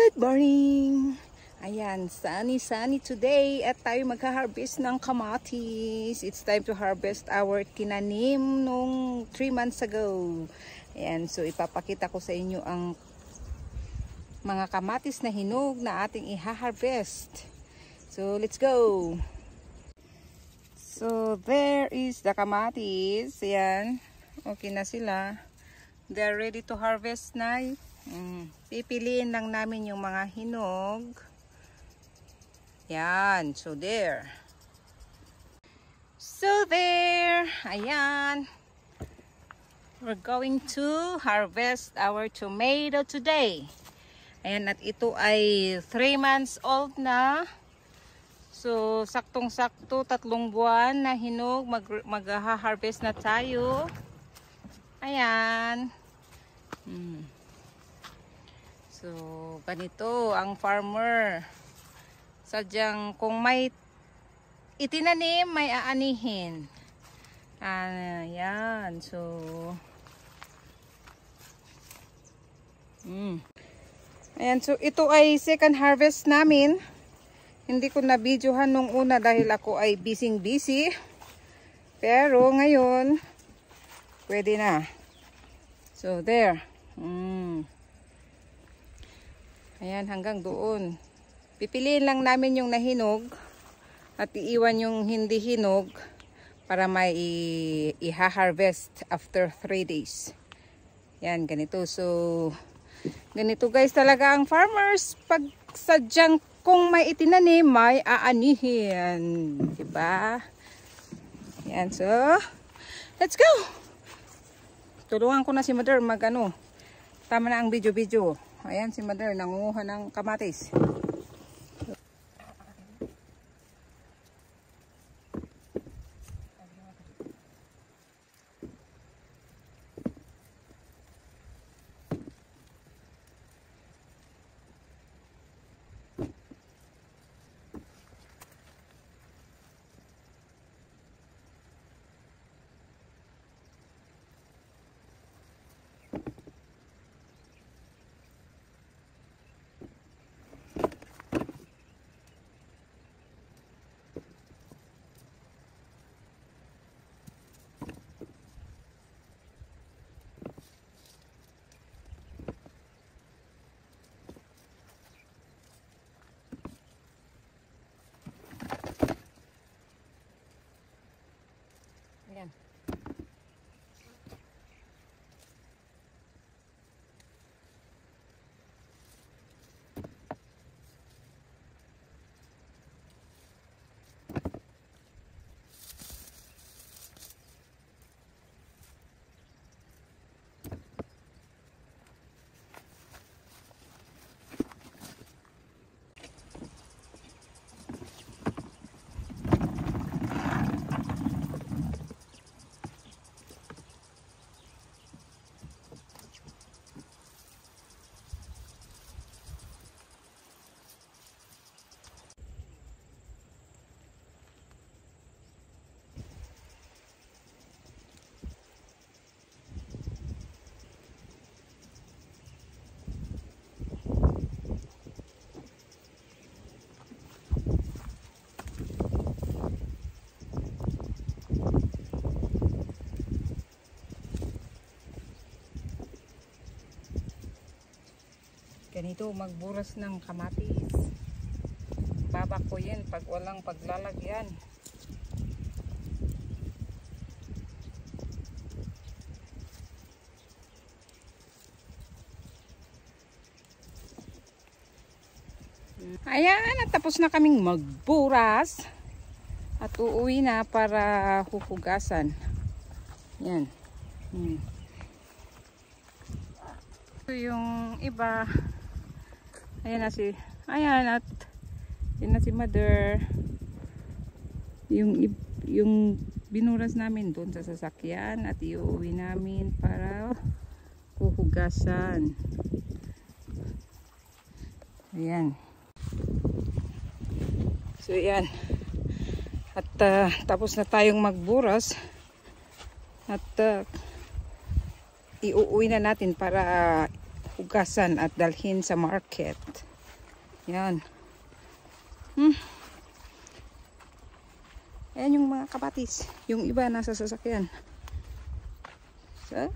Good morning! Ayan, sunny today at tayo magha-harvest ng kamatis. It's time to harvest our tinanim nung 3 months ago. Ayan, so ipapakita ko sa inyo ang mga kamatis na hinog na ating iha-harvest. So, let's go! So, there is the kamatis. Ayan, okay na sila. They're ready to harvest na. Pipiliin lang namin yung mga hinog. Yan, so there. Ayan. We're going to harvest our tomato today. Ayan, at ito ay 3 months old na. So, saktong-sakto 3 buwan na hinog. Mag-harvest na tayo. Ayan. So, ganito ang farmer. Sadyang kung may itinanim, may aanihin. Ayan. So, ayan. So, ito ay second harvest namin. Hindi ko na videohan nung una dahil ako ay busy. Pero ngayon, pwede na. So, there. Ayan, hanggang doon. Pipiliin lang namin yung nahinog at iiwan yung hindi hinog para may iha-harvest after 3 days. Yan, ganito. So, ganito guys talaga ang farmers. Pag sadyang kung may itinanim, may aanihin. Diba? Yan, so, let's go! Tulungan ko na si Mother mag-ano. Tama na ang video. Ayan si Mother, nangunguha ng kamatis. Ayan. Ganito magburas ng kamatis. Babak ko yan pag walang paglalagyan. Ayan, tapos na kaming magburas. At uuwi na para huhugasan. Yan. Ito yung iba. Ayan na si Mother. Yung binuras namin doon sa sasakyan at iuwi namin para huhugasan. Ayan. So ayan. At tapos na tayong magburas at iuwi na natin para hugasan at dalhin sa market. Yan. Ayan yung mga kapatis. Yung iba nasa sasakyan. So,